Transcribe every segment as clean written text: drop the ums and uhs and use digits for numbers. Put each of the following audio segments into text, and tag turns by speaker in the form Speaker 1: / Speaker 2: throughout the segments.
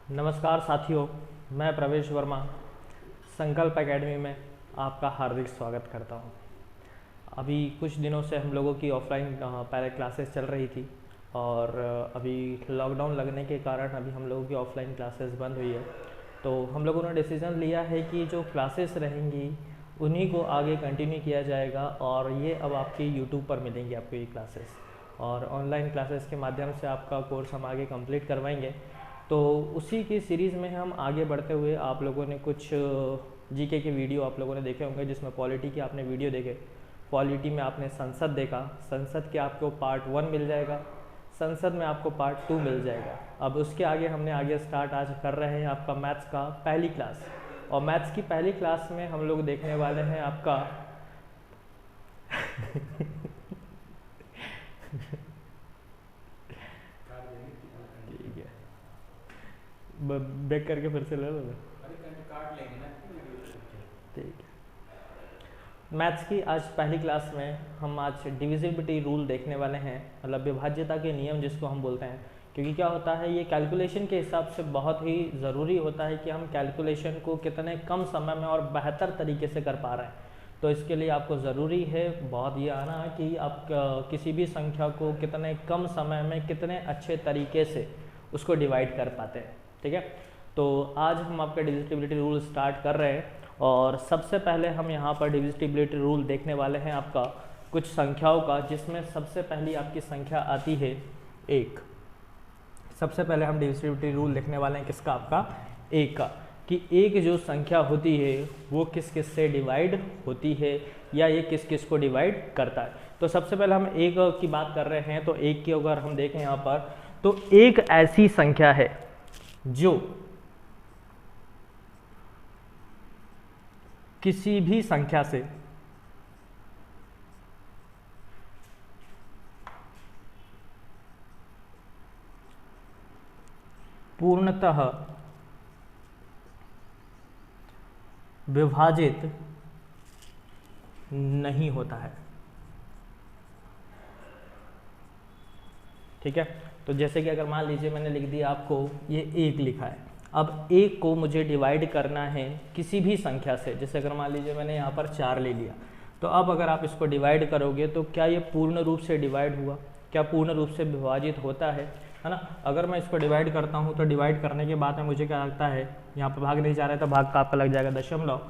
Speaker 1: नमस्कार साथियों, मैं प्रवेश वर्मा संकल्प एकेडमी में आपका हार्दिक स्वागत करता हूं। अभी कुछ दिनों से हम लोगों की ऑफलाइन पहले क्लासेस चल रही थी और अभी लॉकडाउन लगने के कारण अभी हम लोगों की ऑफलाइन क्लासेस बंद हुई है। तो हम लोगों ने डिसीज़न लिया है कि जो क्लासेस रहेंगी उन्हीं को आगे कंटिन्यू किया जाएगा और ये अब आपके यूट्यूब पर मिलेंगी आपको ये क्लासेस, और ऑनलाइन क्लासेस के माध्यम से आपका कोर्स हम आगे कंप्लीट करवाएंगे। तो उसी की सीरीज़ में हम आगे बढ़ते हुए आप लोगों ने कुछ जीके के वीडियो आप लोगों ने देखे होंगे, जिसमें पॉलिटी के आपने वीडियो देखे। पॉलिटी में आपने संसद देखा, संसद के आपको पार्ट 1 मिल जाएगा, संसद में आपको पार्ट 2 मिल जाएगा। अब उसके आगे हमने आगे स्टार्ट आज कर रहे हैं आपका मैथ्स का पहली क्लास, और मैथ्स की पहली क्लास में हम लोग देखने वाले हैं आपका ठीक है, बैक करके फिर से ले लो। ठीक है, मैथ्स की आज पहली क्लास में हम आज डिविजिबिलिटी रूल देखने वाले हैं, मतलब विभाज्यता के नियम जिसको हम बोलते हैं। क्योंकि क्या होता है, ये कैलकुलेशन के हिसाब से बहुत ही ज़रूरी होता है कि हम कैलकुलेशन को कितने कम समय में और बेहतर तरीके से कर पा रहे हैं। तो इसके लिए आपको ज़रूरी है बहुत ये आना कि आप किसी भी संख्या को कितने कम समय में कितने अच्छे तरीके से उसको डिवाइड कर पाते हैं। ठीक है, तो आज हम आपका डिविजिबिलिटी रूल स्टार्ट कर रहे हैं, और सबसे पहले हम यहाँ पर डिविजिबिलिटी रूल देखने वाले हैं आपका कुछ संख्याओं का, जिसमें सबसे पहली आपकी संख्या आती है 1। सबसे पहले हम डिविजिबिलिटी रूल देखने वाले हैं किसका, आपका 1 का, कि एक जो संख्या होती है वो किस किस से डिवाइड होती है या ये किस किस को डिवाइड करता है। तो सबसे पहले हम 1 की बात कर रहे हैं। तो 1 की अगर हम देखें यहाँ पर, तो एक ऐसी संख्या है जो किसी भी संख्या से पूर्णतः विभाजित नहीं होता है। ठीक है, तो जैसे कि अगर मान लीजिए मैंने लिख दिया आपको ये 1 लिखा है, अब 1 को मुझे डिवाइड करना है किसी भी संख्या से। जैसे अगर मान लीजिए मैंने यहाँ पर 4 ले लिया, तो अब अगर आप इसको डिवाइड करोगे तो क्या ये पूर्ण रूप से डिवाइड हुआ, क्या पूर्ण रूप से विभाजित होता है ना। अगर मैं इसको डिवाइड करता हूँ तो डिवाइड करने के बाद में मुझे क्या लगता है, यहाँ पर भाग नहीं जा रहा है तो भाग का आपका लग जाएगा दशमलव।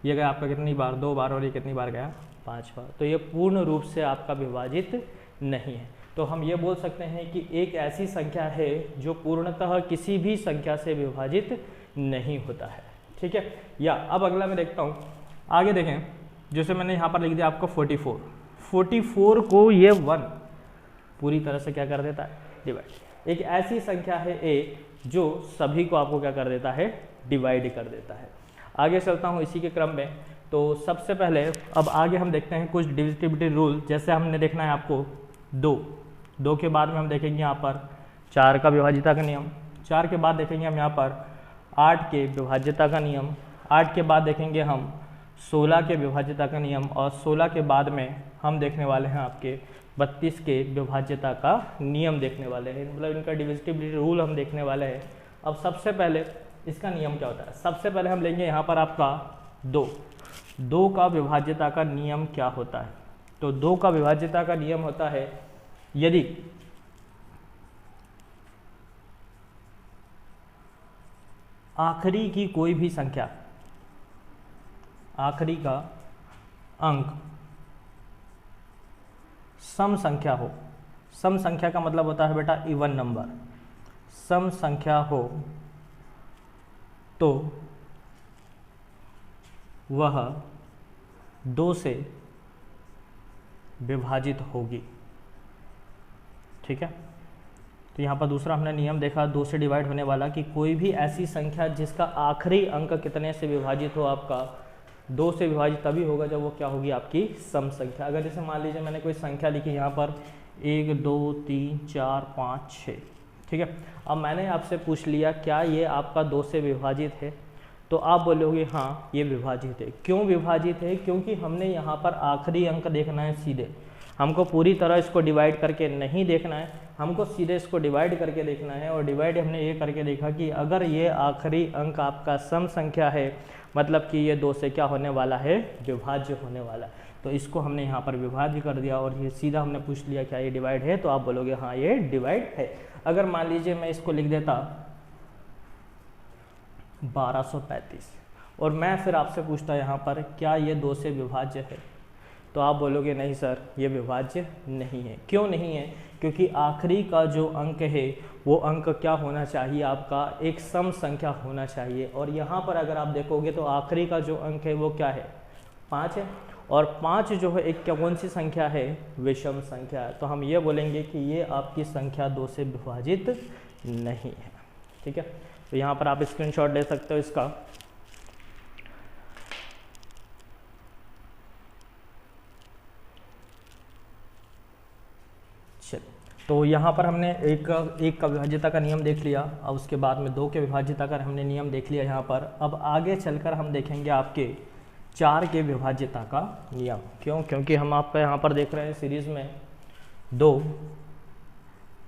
Speaker 1: ये गया आपका कितनी बार, 2 बार, और ये कितनी बार गया, 5 बार। तो ये पूर्ण रूप से आपका विभाजित नहीं है। तो हम ये बोल सकते हैं कि एक ऐसी संख्या है जो पूर्णतः किसी भी संख्या से विभाजित नहीं होता है। ठीक है, या अब अगला मैं देखता हूँ, आगे देखें। जैसे मैंने यहाँ पर लिख दिया आपको 44 को ये 1 पूरी तरह से क्या कर देता है, डिवाइड। एक ऐसी संख्या है ए जो सभी को आपको क्या कर देता है, डिवाइड कर देता है। आगे चलता हूँ इसी के क्रम में। तो सबसे पहले अब आगे हम देखते हैं कुछ डिविजिबिलिटी रूल। जैसे हमने देखना है आपको 2 के बाद में हम देखेंगे यहाँ पर 4 का विभाज्यता का नियम, 4 के बाद देखेंगे हम यहाँ पर 8 के विभाज्यता का नियम, 8 के बाद देखेंगे हम 16 के विभाज्यता का नियम, और 16 के बाद में हम देखने वाले हैं आपके 32 के विभाज्यता का नियम देखने वाले हैं। मतलब इनका डिविजिबिलिटी रूल हम देखने वाले हैं। अब सबसे पहले इसका नियम क्या होता है, सबसे पहले हम लेंगे यहाँ पर आपका 2 का विभाज्यता का नियम क्या होता है। तो 2 का विभाज्यता का नियम होता है, यदि आखिरी की कोई भी संख्या, आखिरी का अंक सम संख्या हो। सम संख्या का मतलब होता है बेटा इवन नंबर। सम संख्या हो तो वह 2 से विभाजित होगी। ठीक है, तो यहाँ पर दूसरा हमने नियम देखा 2 से डिवाइड होने वाला, कि कोई भी ऐसी संख्या जिसका आखिरी अंक कितने से विभाजित हो, आपका 2 से विभाजित तभी होगा जब वो क्या होगी, आपकी सम संख्या। अगर जैसे मान लीजिए मैंने कोई संख्या लिखी यहाँ पर 1 2 3 4 5 6, ठीक है। अब मैंने आपसे पूछ लिया क्या ये आपका 2 से विभाजित है, तो आप बोलोगे हाँ ये विभाजित है। क्यों विभाजित है, क्योंकि हमने यहाँ पर आखिरी अंक देखना है सीधे, हमको पूरी तरह इसको डिवाइड करके नहीं देखना है, हमको सीधे इसको डिवाइड करके देखना है, और डिवाइड हमने ये करके देखा कि अगर ये आखिरी अंक आपका सम संख्या है, मतलब कि ये 2 से क्या होने वाला है, विभाज्य होने वाला है। तो इसको हमने यहाँ पर विभाज्य कर दिया, और ये सीधा हमने पूछ लिया क्या ये डिवाइड है, तो आप बोलोगे हाँ ये डिवाइड है। अगर मान लीजिए मैं इसको लिख देता 1235, और मैं फिर आपसे पूछता यहाँ पर क्या ये 2 से विभाज्य है, तो आप बोलोगे नहीं सर ये विभाज्य नहीं है। क्यों नहीं है? क्योंकि आखिरी का जो अंक है वो अंक क्या होना चाहिए, आपका एक सम संख्या होना चाहिए। और यहाँ पर अगर आप देखोगे तो आखिरी का जो अंक है वो क्या है, 5 है, और 5 जो है एक कौन सी संख्या है, विषम संख्या है। तो हम ये बोलेंगे कि ये आपकी संख्या 2 से विभाजित नहीं है। ठीक है, तो यहाँ पर आप स्क्रीनशॉट ले सकते हो इसका। तो यहाँ पर हमने एक का विभाज्यता का नियम देख लिया, अब उसके बाद में 2 के विभाज्यता का हमने नियम देख लिया यहाँ पर। अब आगे चलकर हम देखेंगे आपके 4 के विभाज्यता का नियम। क्यों? क्योंकि हम आपका यहाँ पर देख रहे हैं सीरीज में 2,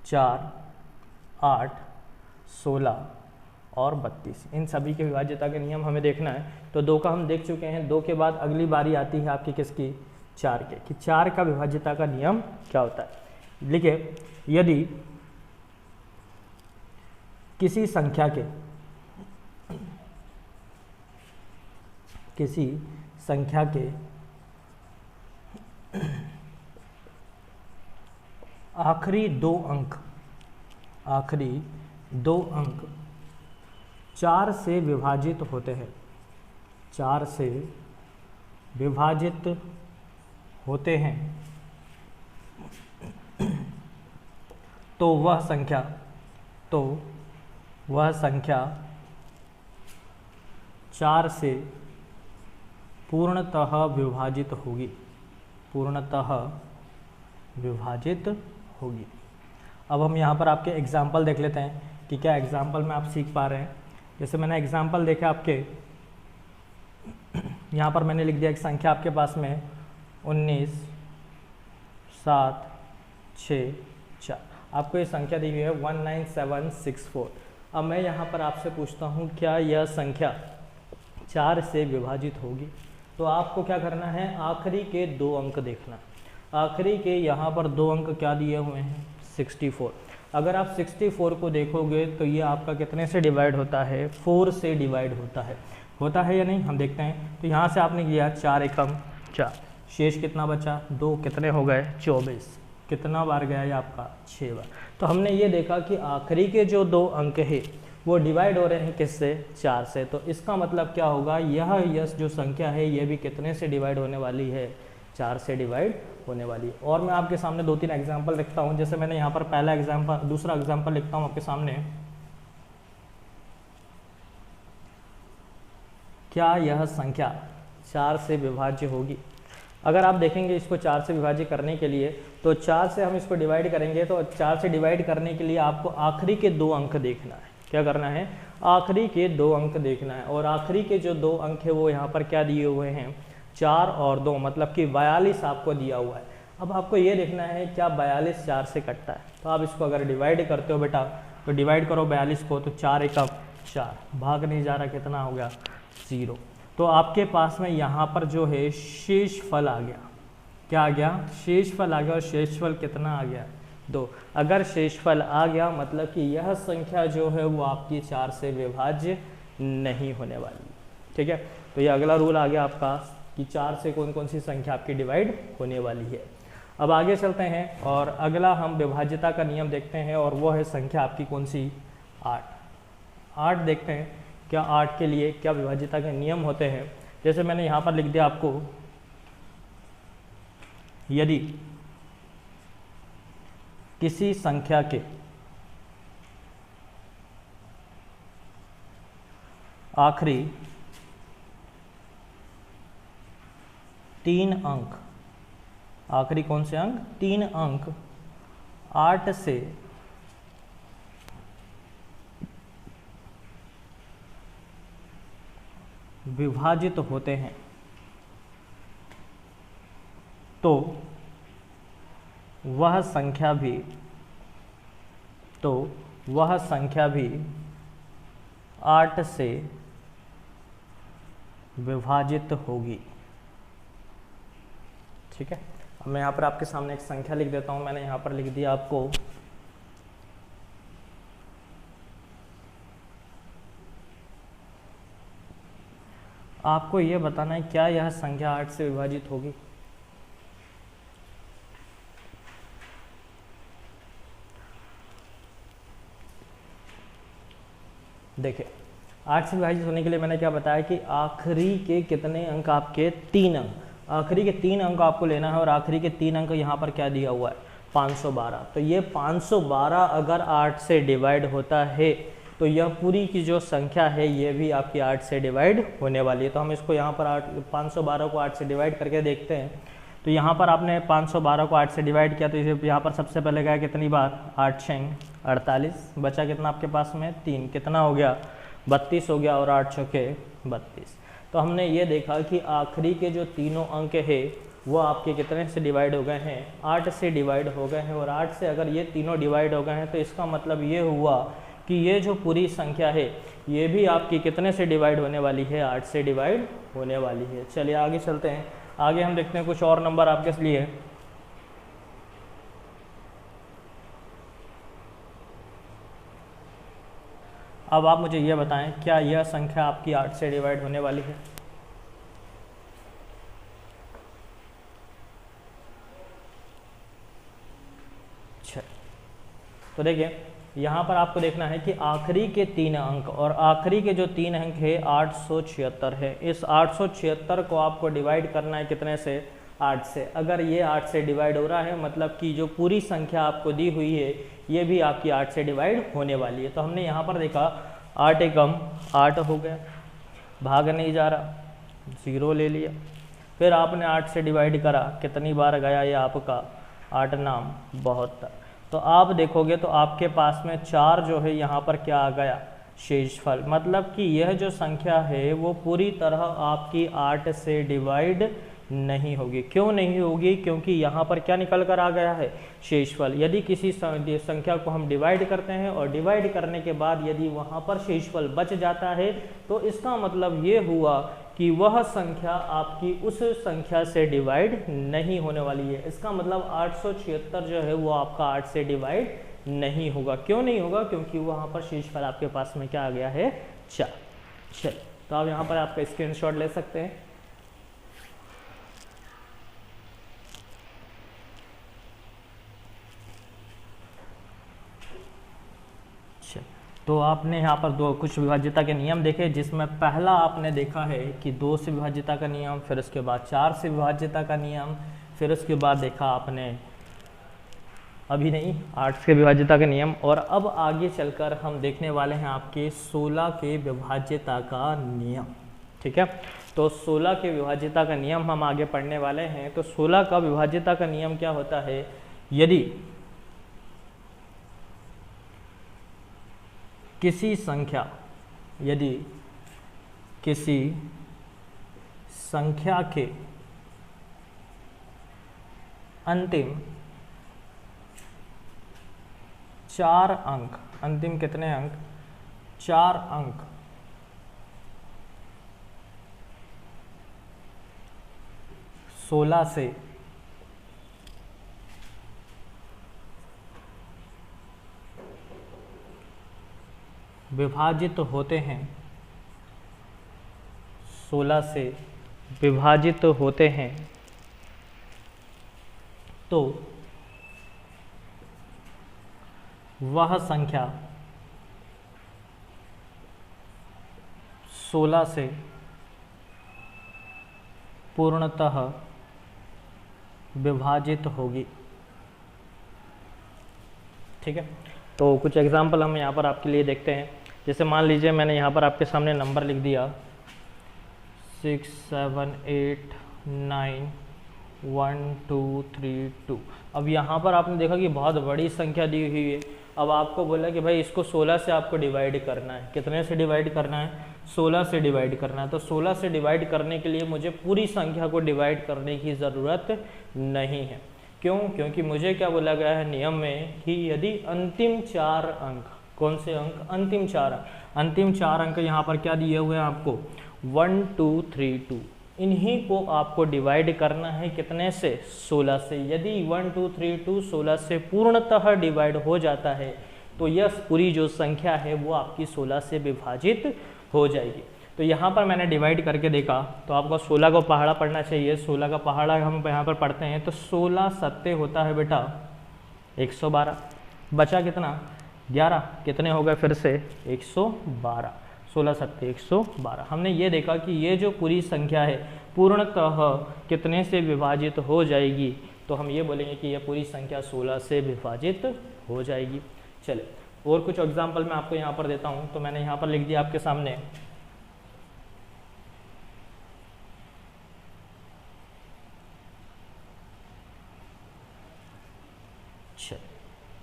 Speaker 1: 4, 8, 16 और 32, इन सभी के विभाज्यता का नियम हमें देखना है। तो 2 का हम देख चुके हैं, 2 के बाद अगली बारी आती है आपकी किसकी, 4 के, कि 4 का विभाज्यता का नियम क्या होता है। लिखिए, यदि किसी संख्या के आखिरी दो अंक 4 से विभाजित होते हैं, 4 से विभाजित होते हैं, तो वह संख्या 4 से पूर्णतः विभाजित होगी, अब हम यहाँ पर आपके एग्जाम्पल देख लेते हैं कि क्या एग्जाम्पल में आप सीख पा रहे हैं। जैसे मैंने एग्जाम्पल देखा आपके, यहाँ पर मैंने लिख दिया एक संख्या आपके पास में 19, 7, 6, 4, आपको ये संख्या दी हुई है 19764। अब मैं यहाँ पर आपसे पूछता हूँ क्या यह संख्या 4 से विभाजित होगी। तो आपको क्या करना है, आखिरी के 2 अंक देखना। आखिरी के यहाँ पर 2 अंक क्या दिए हुए हैं, 64। अगर आप 64 को देखोगे तो ये आपका कितने से डिवाइड होता है, 4 से डिवाइड होता है या नहीं, हम देखते हैं। तो यहाँ से आपने किया 4 एकम 4, शेष कितना बचा, 2, कितने हो गए 24, कितना बार गया ये आपका 6 बार। तो हमने ये देखा कि आखिरी के जो 2 अंक है वो डिवाइड हो रहे हैं किससे, 4 से। तो इसका मतलब क्या होगा, यह जो संख्या है ये भी कितने से डिवाइड होने वाली है, 4 से डिवाइड होने वाली है। और मैं आपके सामने 2-3 एग्जाम्पल लिखता हूँ। जैसे मैंने यहाँ पर पहला एग्जाम्पल, दूसरा एग्जाम्पल लिखता हूँ आपके सामने। क्या यह संख्या 4 से विभाज्य होगी। अगर आप देखेंगे इसको 4 से विभाज्य करने के लिए, तो 4 से हम इसको डिवाइड करेंगे, तो 4 से डिवाइड करने के लिए आपको आखिरी के 2 अंक देखना है। क्या करना है, आखिरी के 2 अंक देखना है। और आखिरी के जो 2 अंक है वो यहाँ पर क्या दिए हुए हैं, 4 और 2, मतलब कि 42 आपको दिया हुआ है। अब आपको ये देखना है क्या 42 4 से कटता है। तो आप इसको अगर डिवाइड करते हो बेटा, तो डिवाइड करो 42 को, तो 4 एकम 4, भाग नहीं जा रहा, कितना हो गया 0। तो आपके पास में यहाँ पर जो है शेषफल आ गया। क्या आ गया, शेषफल आ गया। और शेषफल कितना आ गया, 2। अगर शेषफल आ गया मतलब कि यह संख्या जो है वो आपकी 4 से विभाज्य नहीं होने वाली। ठीक है, तो ये अगला रूल आ गया आपका कि 4 से कौन कौन सी संख्या आपकी डिवाइड होने वाली है। अब आगे चलते हैं और अगला हम विभाज्यता का नियम देखते हैं, और वो है संख्या आपकी कौन सी, 8 देखते हैं क्या 8 के लिए क्या विभाज्यता के नियम होते हैं। जैसे मैंने यहाँ पर लिख दिया आपको, यदि किसी संख्या के आखिरी 3 अंक, आखिरी कौन से अंक, 3 अंक 8 से विभाजित होते हैं, तो वह संख्या भी तो वह संख्या भी 8 से विभाजित होगी। ठीक है, अब मैं यहाँ पर आपके सामने एक संख्या लिख देता हूँ। मैंने यहाँ पर लिख दिया आपको आपको ये बताना है क्या यह संख्या 8 से विभाजित होगी। देखिए 8 से विभाजित होने के लिए मैंने क्या बताया कि आखिरी के कितने अंक, आपके 3 अंक, आखिरी के 3 अंक आपको लेना है और आखिरी के 3 अंक यहाँ पर क्या दिया हुआ है 512। तो ये 512 अगर 8 से डिवाइड होता है तो यह पूरी की जो संख्या है ये भी आपकी 8 से डिवाइड होने वाली है। तो हम इसको यहाँ पर 512 को 8 से डिवाइड करके देखते हैं। तो यहाँ पर आपने 512 को 8 से डिवाइड किया तो इसे यहाँ पर सबसे पहले गया कितनी बार 8 6 48, बचा कितना आपके पास में 3, कितना हो गया 32 हो गया और 8 चौके 32। तो हमने ये देखा कि आखिरी के जो तीनों अंक है वो आपके कितने से डिवाइड हो गए हैं 8 से डिवाइड हो गए हैं। और 8 से अगर ये तीनों डिवाइड हो गए हैं तो इसका मतलब ये हुआ कि ये जो पूरी संख्या है ये भी आपकी कितने से डिवाइड होने वाली है 8 से डिवाइड होने वाली है। चलिए आगे चलते हैं, आगे हम देखते हैं कुछ और नंबर आपके लिए। अब आप मुझे ये बताएं क्या यह संख्या आपकी 8 से डिवाइड होने वाली है। तो देखिए यहाँ पर आपको देखना है कि आखिरी के 3 अंक, और आखिरी के जो 3 अंक है 876 है। इस 876 को आपको डिवाइड करना है कितने से 8 से। अगर ये 8 से डिवाइड हो रहा है मतलब कि जो पूरी संख्या आपको दी हुई है ये भी आपकी 8 से डिवाइड होने वाली है। तो हमने यहाँ पर देखा 8 एकम 8 हो गया, भाग नहीं जा रहा, 0 ले लिया। फिर आपने 8 से डिवाइड करा, कितनी बार गया ये आपका 8 नाम 72। तो आप देखोगे तो आपके पास में 4 जो है यहाँ पर क्या आ गया शेषफल, मतलब कि यह जो संख्या है वो पूरी तरह आपकी 8 से डिवाइड नहीं होगी। क्यों नहीं होगी? क्योंकि यहाँ पर क्या निकल कर आ गया है शेषफल। यदि किसी संख्या को हम डिवाइड करते हैं और डिवाइड करने के बाद यदि वहाँ पर शेषफल बच जाता है तो इसका मतलब ये हुआ कि वह संख्या आपकी उस संख्या से डिवाइड नहीं होने वाली है। इसका मतलब 876 जो है वो आपका 8 से डिवाइड नहीं होगा। क्यों नहीं होगा? क्योंकि वहाँ पर शेषफल आपके पास में क्या आ गया है 4। चलिए तो आप यहाँ पर आपका स्क्रीनशॉट ले सकते हैं। तो आपने यहाँ पर कुछ विभाज्यता के नियम देखे, जिसमें पहला आपने देखा है कि 2 से विभाज्यता का नियम, फिर उसके बाद 4 से विभाज्यता का नियम, फिर उसके बाद देखा आपने अभी नहीं 8 से विभाज्यता का नियम, और अब आगे चलकर हम देखने वाले हैं आपके 16 के विभाज्यता का नियम। ठीक है, तो 16 के विभाज्यता का नियम हम आगे पढ़ने वाले हैं। तो 16 का विभाज्यता का नियम क्या होता है? यदि किसी संख्या के अंतिम 4 अंक, अंतिम कितने अंक 4 अंक सोलह से विभाजित होते हैं, 16 से विभाजित होते हैं, तो वह संख्या 16 से पूर्णतः विभाजित होगी। ठीक है, तो कुछ एग्जाम्पल हम यहाँ पर आपके लिए देखते हैं। जैसे मान लीजिए मैंने यहाँ पर आपके सामने नंबर लिख दिया 6 7 8 9 1 2 3 2। अब यहाँ पर आपने देखा कि बहुत बड़ी संख्या दी हुई है। अब आपको बोला कि भाई इसको 16 से आपको डिवाइड करना है। कितने से डिवाइड करना है? 16 से डिवाइड करना है। तो 16 से डिवाइड करने के लिए मुझे पूरी संख्या को डिवाइड करने की ज़रूरत नहीं है, क्यों? क्योंकि मुझे क्या बोला गया है नियम में कि यदि अंतिम 4 अंक, कौन से अंक? अंतिम 4 अंक, अंतिम 4 अंक यहाँ पर क्या दिए हुए हैं आपको? 1 2 3 2, इन्हीं को आपको डिवाइड करना है कितने से? 16 से। यदि 1 2 3 2 16 से पूर्णतः डिवाइड हो जाता है तो यह पूरी जो संख्या है वो आपकी 16 से विभाजित हो जाएगी। तो यहाँ पर मैंने डिवाइड करके देखा तो आपको 16 को पहाड़ा पढ़ना चाहिए। 16 का पहाड़ा हम यहाँ पर पढ़ते हैं तो 16 सत्ते होता है बेटा 112, बचा कितना? 11, कितने हो गए फिर से? 112, 16 सत्ते 112। हमने ये देखा कि ये जो पूरी संख्या है पूर्णतः कितने से विभाजित हो जाएगी, तो हम ये बोलेंगे कि यह पूरी संख्या 16 से विभाजित हो जाएगी। चले और कुछ एग्जाम्पल मैं आपको यहाँ पर देता हूँ। तो मैंने यहाँ पर लिख दिया आपके सामने,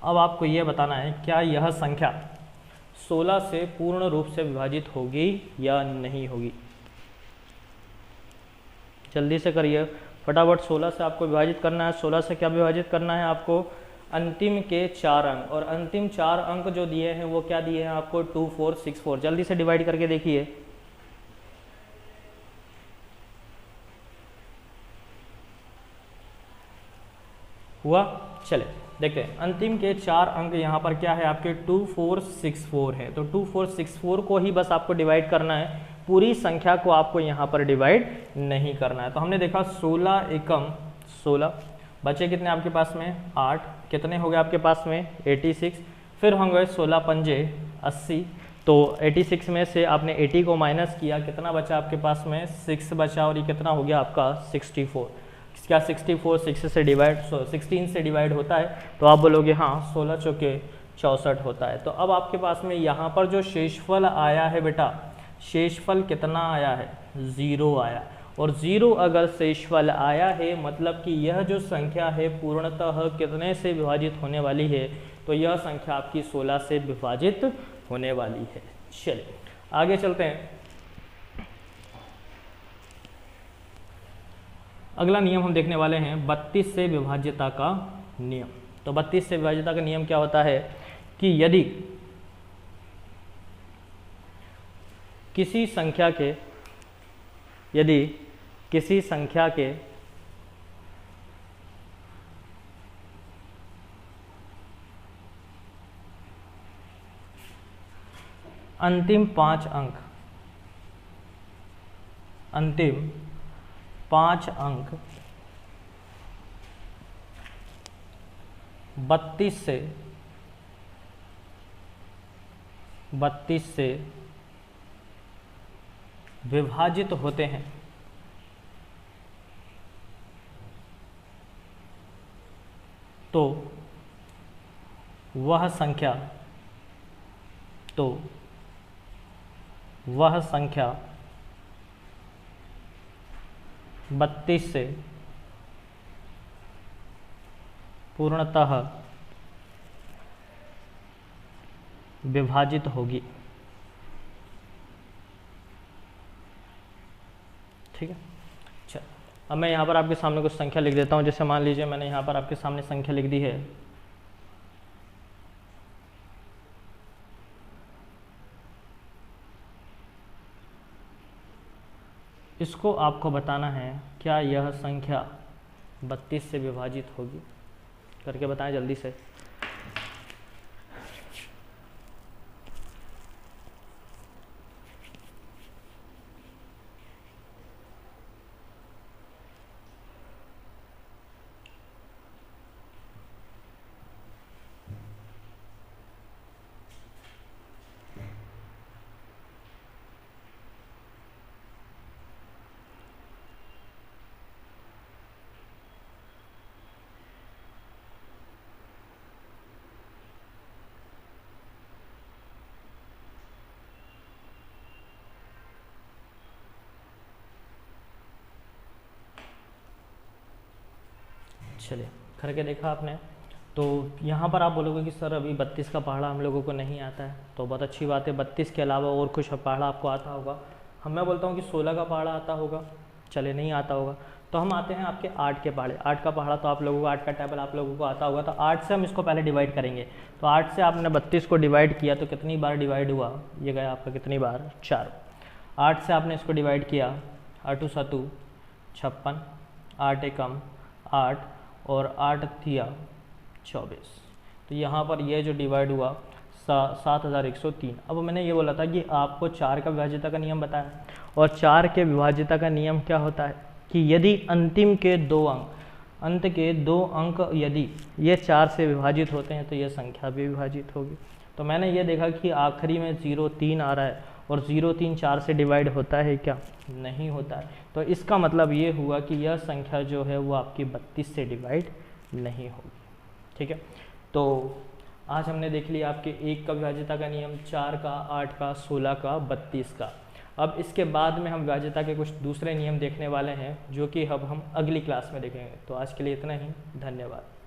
Speaker 1: अब आपको यह बताना है क्या यह संख्या 16 से पूर्ण रूप से विभाजित होगी या नहीं होगी। जल्दी से करिए फटाफट। 16 से आपको विभाजित करना है। 16 से क्या विभाजित करना है आपको? अंतिम के 4 अंक, और अंतिम 4 अंक जो दिए हैं वो क्या दिए हैं आपको? 2 4 6 4। जल्दी से डिवाइड करके देखिए। हुआ? चले देखते हैं। अंतिम के 4 अंक यहाँ पर क्या है आपके? 2 4 6 4 है। तो 2 4 6 4 को ही बस आपको डिवाइड करना है, पूरी संख्या को आपको यहाँ पर डिवाइड नहीं करना है। तो हमने देखा 16 एकम 16, बचे कितने आपके पास में? 8, कितने हो गए आपके पास में? 86, फिर होंगे 16 पंजे 80। तो 86 में से आपने 80 को माइनस किया, कितना बचा आपके पास में? 6 बचा, और ये कितना हो गया आपका? 64। क्या 64 6 से डिवाइड 16 से डिवाइड होता है? तो आप बोलोगे हाँ 16 चौके 64 होता है। तो अब आपके पास में यहाँ पर जो शेषफल आया है बेटा, शेषफल कितना आया है? 0 आया। और 0 अगर शेषफल आया है मतलब कि यह जो संख्या है पूर्णतः कितने से विभाजित होने वाली है? तो यह संख्या आपकी 16 से विभाजित होने वाली है। चलिए आगे चलते हैं। अगला नियम हम देखने वाले हैं 32 से विभाज्यता का नियम। तो 32 से विभाज्यता का नियम क्या होता है कि यदि किसी संख्या के अंतिम 5 अंक 32 से विभाजित होते हैं तो वह संख्या 32 से पूर्णतः विभाजित होगी। ठीक है। अच्छा, अब मैं यहाँ पर आपके सामने कुछ संख्या लिख देता हूँ। जैसे मान लीजिए मैंने यहाँ पर आपके सामने संख्या लिख दी है इसको आपको बताना है क्या यह संख्या 32 से विभाजित होगी, करके बताएं जल्दी से। चलिए करके देखा आपने। तो यहाँ पर आप बोलोगे कि सर अभी 32 का पहाड़ा हम लोगों को नहीं आता है, तो बहुत अच्छी बात है। 32 के अलावा और कुछ पहाड़ा आपको आता होगा। मैं बोलता हूँ कि 16 का पहाड़ा आता होगा। चले नहीं आता होगा तो हम आते हैं आपके 8 के पहाड़े। 8 का पहाड़ा तो आप लोगों को 8 का टेबल आप लोगों को आता होगा, तो 8 से हम इसको पहले डिवाइड करेंगे। तो 8 से आपने 32 को डिवाइड किया तो कितनी बार डिवाइड हुआ, ये गया आपका कितनी बार 4। 8 से आपने इसको डिवाइड किया, 8 7 56, 8 एकम 8 और 8 थिया 24। तो यहाँ पर ये जो डिवाइड हुआ 7103। अब मैंने ये बोला था कि आपको 4 का विभाज्यता का नियम बताया, और 4 के विभाज्यता का नियम क्या होता है कि यदि अंतिम के 2 अंक, अंत के 2 अंक यदि ये 4 से विभाजित होते हैं तो ये संख्या भी विभाजित होगी। तो मैंने ये देखा कि आखिरी में 0-3 आ रहा है, और 0-3 4 से डिवाइड होता है क्या, नहीं होता है। तो इसका मतलब ये हुआ कि यह संख्या जो है वो आपकी 32 से डिवाइड नहीं होगी। ठीक है, तो आज हमने देख लिया आपके 1 का विभाज्यता का नियम, 4 का, 8 का, 16 का, 32 का। अब इसके बाद में हम विभाज्यता के कुछ दूसरे नियम देखने वाले हैं जो कि अब हम अगली क्लास में देखेंगे। तो आज के लिए इतना ही, धन्यवाद।